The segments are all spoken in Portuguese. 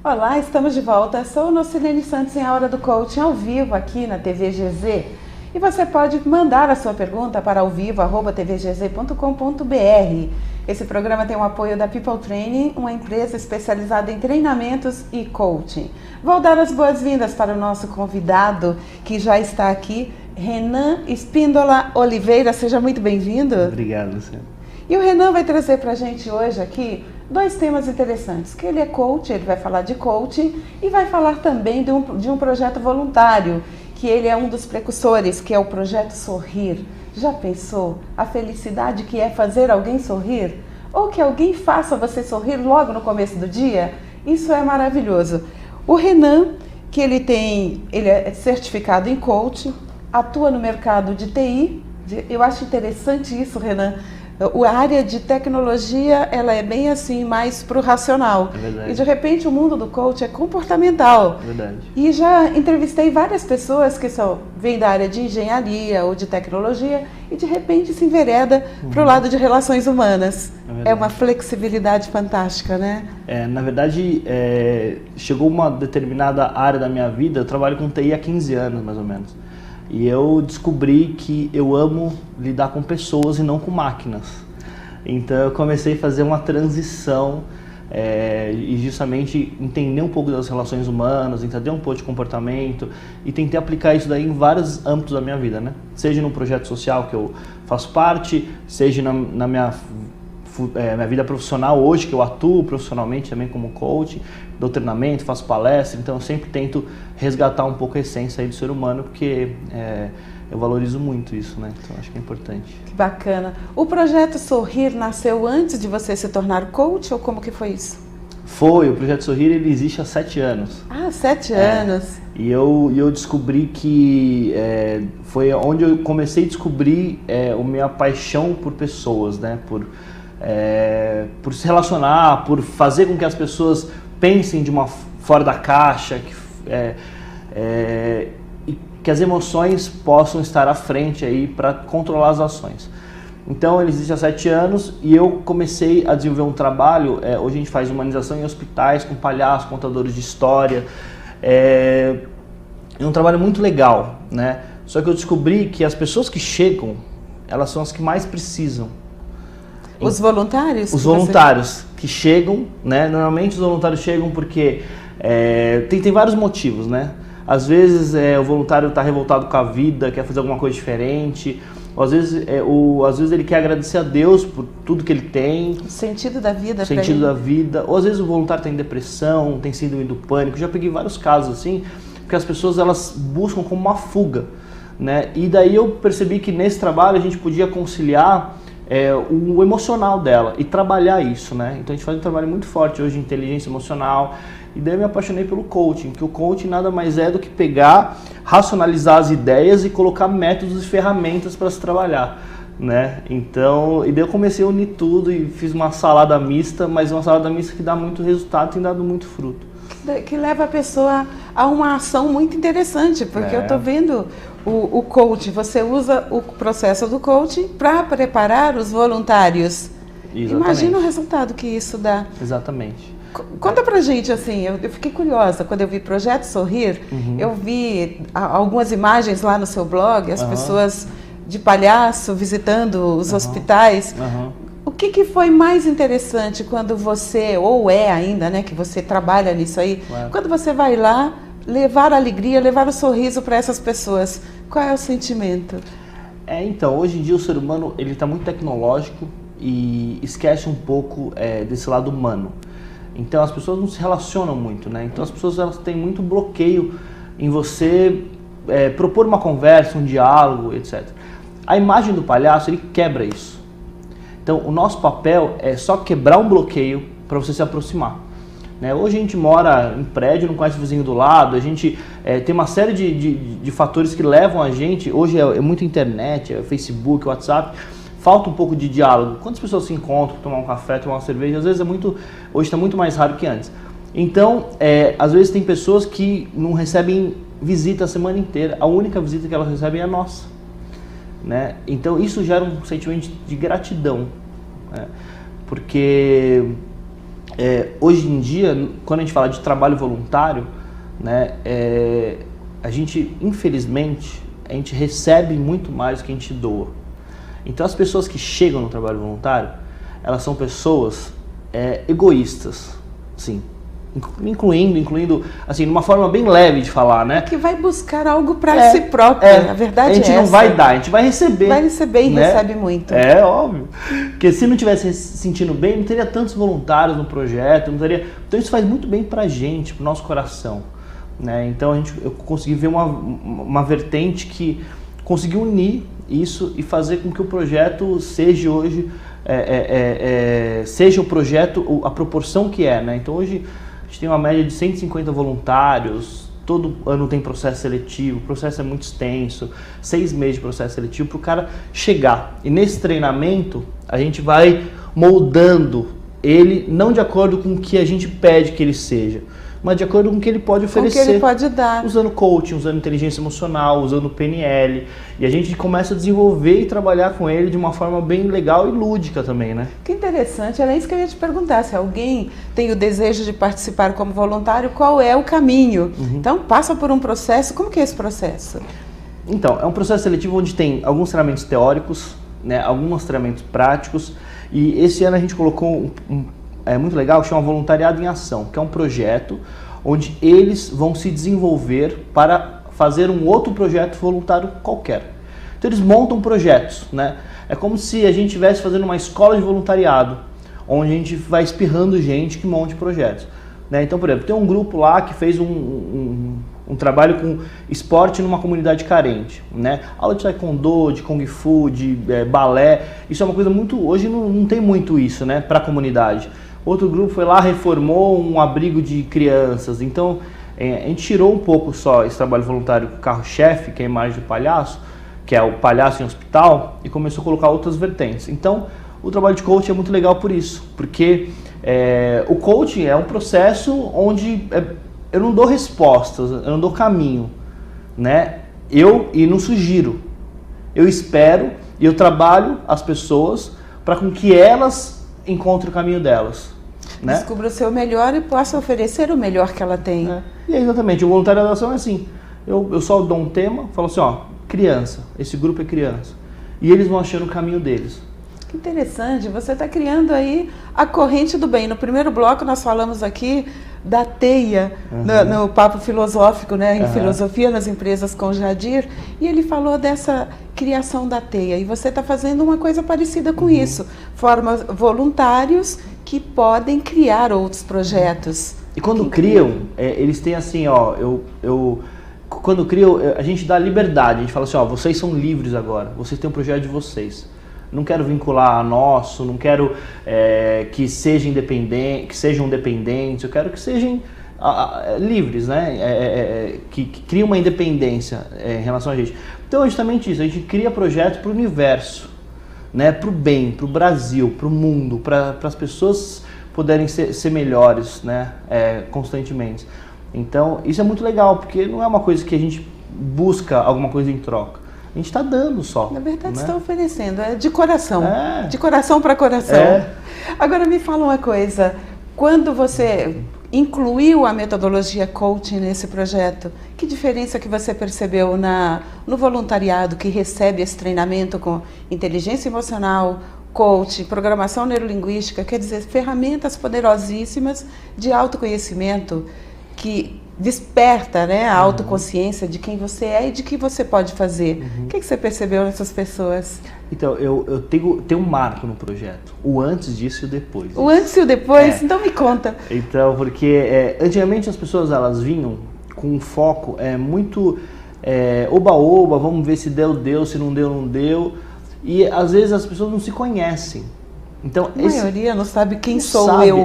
Olá, estamos de volta. Sou Nocilene Santos em A Hora do Coaching ao vivo aqui na TV GZ. E você pode mandar a sua pergunta para alvivo@tvgz.com.br. Esse programa tem o apoio da People Training, uma empresa especializada em treinamentos e coaching. Vou dar as boas-vindas para o nosso convidado que já está aqui, Renan Espíndola Oliveira. Seja muito bem-vindo. Obrigado, Luciano. E o Renan vai trazer para a gente hoje aqui dois temas interessantes, que ele é coach, ele vai falar de coaching e vai falar também de um projeto voluntário, que ele é um dos precursores, que é o Projeto Sorrir. Já pensou a felicidade que é fazer alguém sorrir? Ou que alguém faça você sorrir logo no começo do dia? Isso é maravilhoso. O Renan, que ele é certificado em coaching, atua no mercado de TI, eu acho interessante isso, Renan. A área de tecnologia, ela é bem assim, mais pro racional. É verdade. E de repente o mundo do coach é comportamental. É verdade. E já entrevistei várias pessoas que vêm da área de engenharia ou de tecnologia e de repente se envereda pro lado de relações humanas. É uma flexibilidade fantástica, né? Na verdade, chegou uma determinada área da minha vida, eu trabalho com TI há 15 anos, mais ou menos. E eu descobri que eu amo lidar com pessoas e não com máquinas. Então eu comecei a fazer uma transição e justamente entender um pouco das relações humanas, entender um pouco de comportamento e tentei aplicar isso daí em vários âmbitos da minha vida, né? Seja no projeto social que eu faço parte, seja na minha vida profissional hoje, que eu atuo profissionalmente também como coach, dou treinamento, faço palestra, então eu sempre tento resgatar um pouco a essência aí do ser humano, porque eu valorizo muito isso, né? Então acho que é importante. Que bacana. O Projeto Sorrir nasceu antes de você se tornar coach ou como que foi isso? O Projeto Sorrir ele existe há 7 anos. Ah, 7 anos. E eu descobri que foi onde eu comecei a descobrir a minha paixão por pessoas, né? Por se relacionar, por fazer com que as pessoas pensem de uma fora da caixa, e que as emoções possam estar à frente aí para controlar as ações. Então ele existe há 7 anos e eu comecei a desenvolver um trabalho, hoje a gente faz humanização em hospitais com palhaços, contadores de história, é um trabalho muito legal, né? Só que eu descobri que as pessoas que chegam, elas são as que mais precisam. Os voluntários? Os voluntários que chegam, né? Normalmente os voluntários chegam porque tem vários motivos, né? Às vezes o voluntário está revoltado com a vida, quer fazer alguma coisa diferente. Ou às vezes ele quer agradecer a Deus por tudo que ele tem. O sentido da vida. O sentido da vida. Ou às vezes o voluntário está em depressão, tem síndrome do pânico. Eu já peguei vários casos assim, porque as pessoas elas buscam como uma fuga, né? E daí eu percebi que nesse trabalho a gente podia conciliar o emocional dela e trabalhar isso, né? Então a gente faz um trabalho muito forte hoje de inteligência emocional e daí eu me apaixonei pelo coaching, que o coaching nada mais é do que pegar, racionalizar as ideias e colocar métodos e ferramentas para se trabalhar, né? Então, e daí eu comecei a unir tudo e fiz uma salada mista, mas uma salada mista que dá muito resultado e tem dado muito fruto. Que leva a pessoa a uma ação muito interessante, porque eu estou vendo o coaching, você usa o processo do coaching para preparar os voluntários. Exatamente. Imagina o resultado que isso dá. Exatamente. Conta pra gente, assim, eu fiquei curiosa, quando eu vi Projeto Sorrir, eu vi algumas imagens lá no seu blog, as pessoas de palhaço visitando os hospitais. O que foi mais interessante quando você, ou ainda, né, que você trabalha nisso aí, quando você vai lá levar a alegria, levar o sorriso para essas pessoas, qual é o sentimento? Então, hoje em dia o ser humano ele está muito tecnológico e esquece um pouco desse lado humano. Então as pessoas não se relacionam muito, né? Então as pessoas elas têm muito bloqueio em você propor uma conversa, um diálogo, etc. A imagem do palhaço ele quebra isso. Então o nosso papel é só quebrar um bloqueio para você se aproximar. Né? Hoje a gente mora em prédio, não conhece o vizinho do lado, a gente tem uma série de fatores que levam a gente, hoje é muito internet, Facebook, WhatsApp, falta um pouco de diálogo. Quantas pessoas se encontram, tomar um café, tomar uma cerveja, às vezes hoje está muito mais raro que antes. Então, às vezes tem pessoas que não recebem visita a semana inteira, a única visita que elas recebem é a nossa. Né? Então isso gera um sentimento de gratidão, né? Porque hoje em dia, quando a gente fala de trabalho voluntário, né, a gente, infelizmente, a gente recebe muito mais do que a gente doa. Então as pessoas que chegam no trabalho voluntário, elas são pessoas egoístas, sim. Incluindo, assim, de uma forma bem leve de falar, né? Que vai buscar algo para si própria, a verdade é essa. A gente não vai dar, a gente vai receber. Vai receber e né? recebe muito. É óbvio. Porque se não tivesse se sentindo bem, não teria tantos voluntários no projeto, não teria... Então isso faz muito bem pra gente, pro nosso coração. Né? Então eu consegui ver uma vertente que conseguiu unir isso e fazer com que o projeto seja hoje, seja o projeto, a proporção que é, né? Então hoje a gente tem uma média de 150 voluntários, todo ano tem processo seletivo, o processo é muito extenso, 6 meses de processo seletivo para o cara chegar. E nesse treinamento a gente vai moldando ele não de acordo com o que a gente pede que ele seja, mas de acordo com o que ele pode oferecer. Com o que ele pode dar. Usando coaching, usando inteligência emocional, usando PNL. E a gente começa a desenvolver e trabalhar com ele de uma forma bem legal e lúdica também, né? Que interessante. Era isso que eu ia te perguntar. Se alguém tem o desejo de participar como voluntário, qual é o caminho? Então, passa por um processo. Como que é esse processo? Então, é um processo seletivo onde tem alguns treinamentos teóricos, né, alguns treinamentos práticos. E esse ano a gente colocou muito legal, que chama Voluntariado em Ação, que é um projeto onde eles vão se desenvolver para fazer um outro projeto voluntário qualquer. Então eles montam projetos, né? É como se a gente estivesse fazendo uma escola de voluntariado, onde a gente vai espirrando gente que monte projetos. Né? Então, por exemplo, tem um grupo lá que fez um trabalho com esporte numa comunidade carente, né? Aula de taekwondo, de kung fu, de balé, isso é uma coisa muito... Hoje não tem muito isso, né, para a comunidade. Outro grupo foi lá, reformou um abrigo de crianças. Então, a gente tirou um pouco só esse trabalho voluntário carro-chefe, que é a imagem do palhaço, que é o palhaço em hospital, e começou a colocar outras vertentes. Então, o trabalho de coaching é muito legal por isso, porque o coaching é um processo onde eu não dou respostas, eu não dou caminho, né? E não sugiro. Eu espero e eu trabalho as pessoas para com que elas encontrem o caminho delas. Né? Descubra o seu melhor e possa oferecer o melhor que ela tem. E é exatamente, o voluntariado de ação é assim. Eu só dou um tema, falo assim, ó, criança, esse grupo é criança. E eles vão achando o caminho deles. Que interessante, você está criando aí a corrente do bem. No primeiro bloco nós falamos aqui da teia, no papo filosófico, né, em filosofia nas empresas com o Jadir, e ele falou dessa criação da teia. E você está fazendo uma coisa parecida com isso. Forma voluntários que podem criar outros projetos. E quando criam, eles têm assim, ó, quando criam, a gente dá liberdade, a gente fala assim, ó, vocês são livres agora, vocês têm um projeto de vocês. Não quero vincular a nosso, não quero que sejam dependentes, eu quero que sejam livres, né? Que criem uma independência em relação a gente. Então é justamente isso, a gente cria projetos para o universo, né? Para o bem, para o Brasil, para o mundo, para as pessoas poderem ser melhores, né? Constantemente. Então isso é muito legal, porque não é uma coisa que a gente busca alguma coisa em troca. A gente está dando só. Na verdade, né? está oferecendo, de coração. De coração para coração. Agora me fala uma coisa, quando você incluiu a metodologia coaching nesse projeto, que diferença que você percebeu no voluntariado que recebe esse treinamento com inteligência emocional, coaching, programação neurolinguística, quer dizer, ferramentas poderosíssimas de autoconhecimento que desperta, né, a autoconsciência de quem você é e de que você pode fazer. O que você percebeu nessas pessoas? Então, eu tenho um marco no projeto, o antes disso e o depois. O antes e o depois? Então me conta. Então, porque antigamente as pessoas elas vinham com um foco muito oba-oba, vamos ver se deu, se não deu, não deu. E às vezes as pessoas não se conhecem. Então, a maioria não sabe quem sou eu.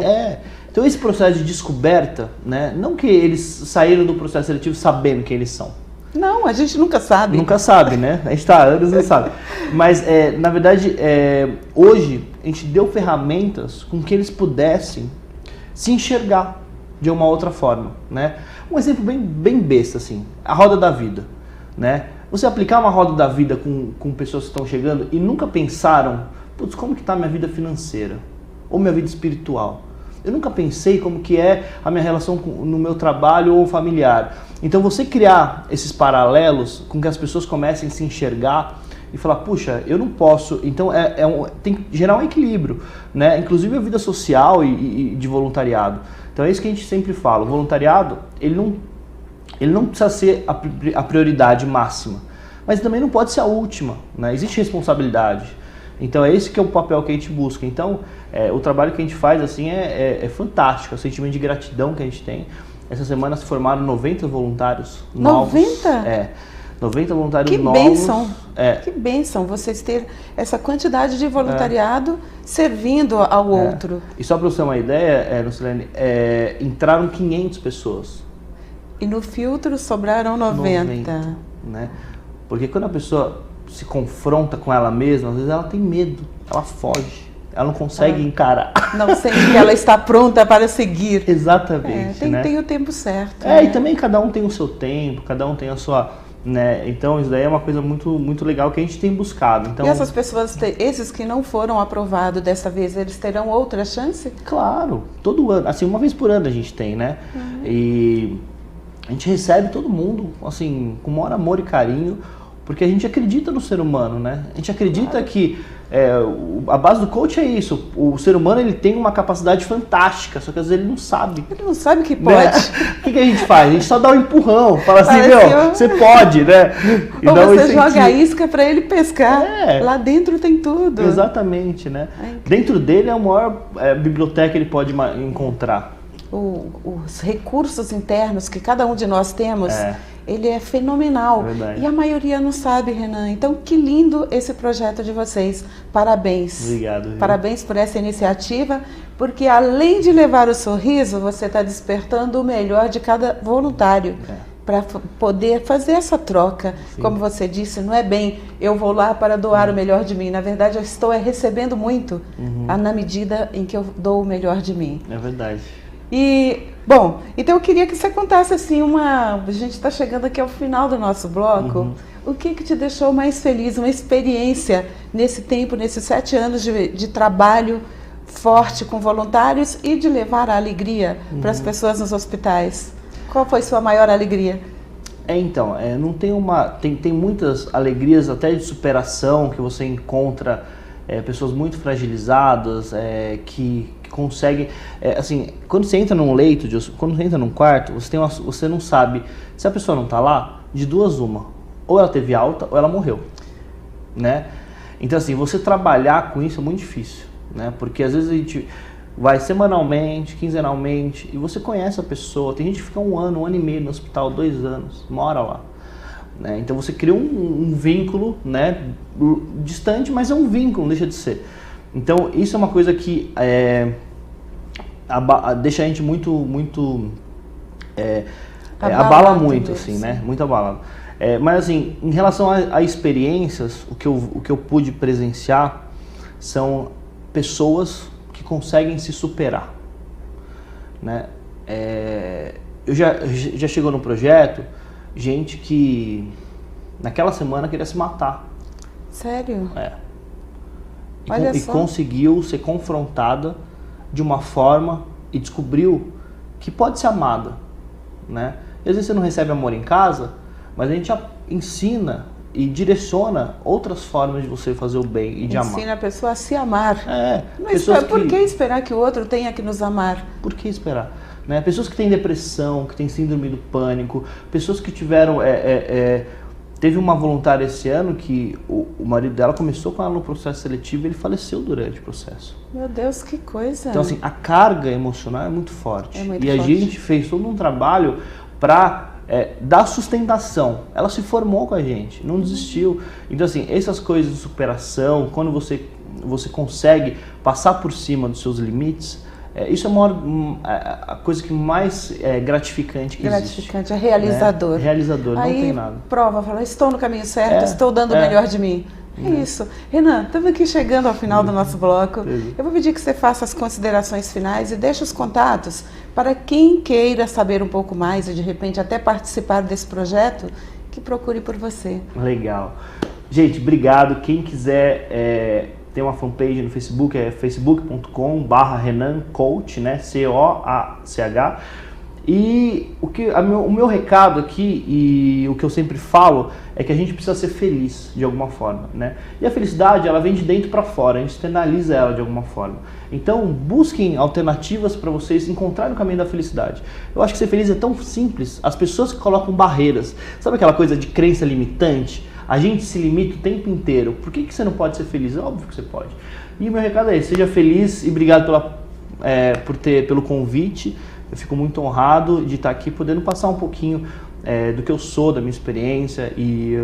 Então esse processo de descoberta, né, não que eles saíram do processo seletivo sabendo quem eles são. Não, a gente nunca sabe. Nunca sabe, né? A gente está há anos e não sabe. Mas, na verdade, hoje a gente deu ferramentas com que eles pudessem se enxergar de uma outra forma, né? Um exemplo bem besta, assim, a roda da vida, né? Você aplicar uma roda da vida com pessoas que estão chegando e nunca pensaram, putz, como que está a minha vida financeira? Ou minha vida espiritual? eu nunca pensei como que é a minha relação no meu trabalho ou familiar. Então você criar esses paralelos com que as pessoas comecem a se enxergar e falar, puxa, eu não posso, então tem que gerar um equilíbrio, né? Inclusive a vida social e de voluntariado. Então é isso que a gente sempre fala, o voluntariado, ele não precisa ser a prioridade máxima, mas também não pode ser a última, né? Existe responsabilidade. Então é esse que é o papel que a gente busca. Então o trabalho que a gente faz assim é fantástico, o sentimento de gratidão que a gente tem. Essa semana se formaram 90 voluntários novos. 90? 90 voluntários novos. Que bênção! Que bênção vocês terem essa quantidade de voluntariado servindo ao outro. E só para você ter uma ideia, Lucilene, entraram 500 pessoas. E no filtro sobraram 90. Né? Porque quando a pessoa se confronta com ela mesma, às vezes ela tem medo, ela foge. Ela não consegue encarar. Não sente que ela está pronta para seguir. Exatamente. Tem o tempo certo. E também cada um tem o seu tempo, cada um tem a sua... Né? Então isso daí é uma coisa muito, muito legal que a gente tem buscado. Então, e essas pessoas, esses que não foram aprovados dessa vez, eles terão outra chance? Claro, todo ano, assim, uma vez por ano a gente tem, né? E a gente recebe todo mundo, assim, com o maior amor e carinho, porque a gente acredita no ser humano, né? A gente acredita que a base do coach é isso. O ser humano, ele tem uma capacidade fantástica, só que às vezes ele não sabe. Ele não sabe que pode. Né? O que a gente faz? A gente só dá um empurrão, fala assim, você pode, né? E ou você joga a isca para ele pescar. Lá dentro tem tudo. Exatamente, né? Dentro dele é a maior biblioteca que ele pode encontrar. Os recursos internos que cada um de nós temos, ele é fenomenal. E a maioria não sabe, Renan. Então, que lindo esse projeto de vocês. Parabéns. Obrigado. Parabéns por essa iniciativa, porque além de levar o sorriso, você está despertando o melhor de cada voluntário. Para poder fazer essa troca. Sim. Como você disse, não é bem eu vou lá para doar o melhor de mim. Na verdade, eu estou recebendo muito na medida em que eu dou o melhor de mim. É verdade. E, bom, então eu queria que você contasse assim a gente está chegando aqui ao final do nosso bloco, o que te deixou mais feliz, uma experiência nesse tempo, nesses 7 anos de trabalho forte com voluntários e de levar a alegria para as pessoas nos hospitais? Qual foi sua maior alegria? Então, não tem tem muitas alegrias até de superação que você encontra pessoas muito fragilizadas que conseguem, assim, quando você entra num leito, quando você entra num quarto, você não sabe, se a pessoa não está lá, de duas uma, ou ela teve alta ou ela morreu, né? Então assim, você trabalhar com isso é muito difícil, né? Porque às vezes a gente vai semanalmente, quinzenalmente, e você conhece a pessoa, tem gente que fica 1 ano, 1 ano e meio no hospital, 2 anos, mora lá. Né? Então você cria um vínculo, né, distante, mas é um vínculo, não deixa de ser. Então isso é uma coisa que deixa a gente muito abala muito, assim, né? Muito abalado. Mas assim, em relação a experiências, o que eu pude presenciar são pessoas que conseguem se superar, né? Eu já chegou no projeto gente que naquela semana queria se matar. Sério? E conseguiu ser confrontada de uma forma e descobriu que pode ser amada, né? Às vezes você não recebe amor em casa, mas a gente ensina e direciona outras formas de você fazer o bem e de amar. Ensina a pessoa a se amar. Por que esperar que o outro tenha que nos amar? Por que esperar? Né? Pessoas que têm depressão, que têm síndrome do pânico, pessoas que tiveram... Teve uma voluntária esse ano que o marido dela começou com ela no processo seletivo e ele faleceu durante o processo. Meu Deus, que coisa! Então assim, a carga emocional é muito forte. A gente fez todo um trabalho para dar sustentação. Ela se formou com a gente, não desistiu. Então assim, essas coisas de superação, quando você consegue passar por cima dos seus limites, isso é a coisa que mais gratificante que existe. Gratificante, é realizador. Né? Realizador, não tem nada. Prova, fala, estou no caminho certo, estou dando o melhor de mim. É isso. Renan, estamos aqui chegando ao final do nosso bloco. Eu vou pedir que você faça as considerações finais e deixe os contatos para quem queira saber um pouco mais e de repente até participar desse projeto, que procure por você. Legal. Gente, obrigado. Quem quiser tem uma fanpage no Facebook, é facebook.com/RenanCoach, né? C-O-A-C-H. E o meu recado aqui, e o que eu sempre falo, é que a gente precisa ser feliz de alguma forma, né? E a felicidade, ela vem de dentro para fora, a gente externaliza ela de alguma forma. Então, busquem alternativas para vocês encontrarem o caminho da felicidade. Eu acho que ser feliz é tão simples. As pessoas que colocam barreiras, sabe aquela coisa de crença limitante? A gente se limita o tempo inteiro. Por que você não pode ser feliz? É óbvio que você pode. E o meu recado é esse, seja feliz e obrigado pelo convite. Eu fico muito honrado de estar aqui podendo passar um pouquinho do que eu sou, da minha experiência e,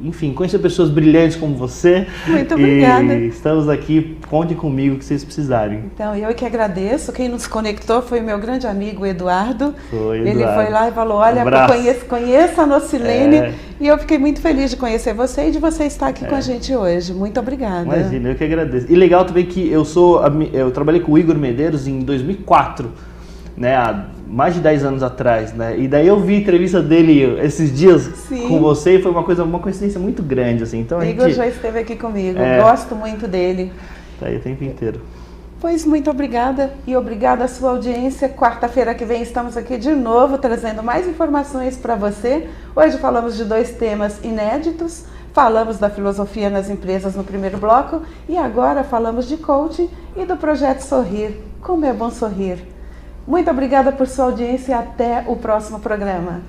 enfim, conhecer pessoas brilhantes como você. Muito obrigada. E estamos aqui, contem comigo o que vocês precisarem. Então, eu que agradeço. Quem nos conectou foi o meu grande amigo Eduardo. Eduardo. Ele foi lá e falou, olha, conheça a Nocilene. E eu fiquei muito feliz de conhecer você e de você estar aqui com a gente hoje. Muito obrigada. Imagina, eu que agradeço. E legal também que eu trabalhei com o Igor Medeiros em 2004. Né, há mais de 10 anos atrás, né? E daí eu vi a entrevista dele esses dias com você e foi uma coincidência muito grande, assim. Então, Igor já esteve aqui comigo, gosto muito dele. Tá aí o tempo inteiro. Pois muito obrigada e obrigada à sua audiência. Quarta-feira que vem estamos aqui de novo trazendo mais informações para você. Hoje falamos de 2 temas inéditos. Falamos da filosofia nas empresas no primeiro bloco e agora falamos de coaching e do projeto Sorrir. Como é bom sorrir! Muito obrigada por sua audiência e até o próximo programa.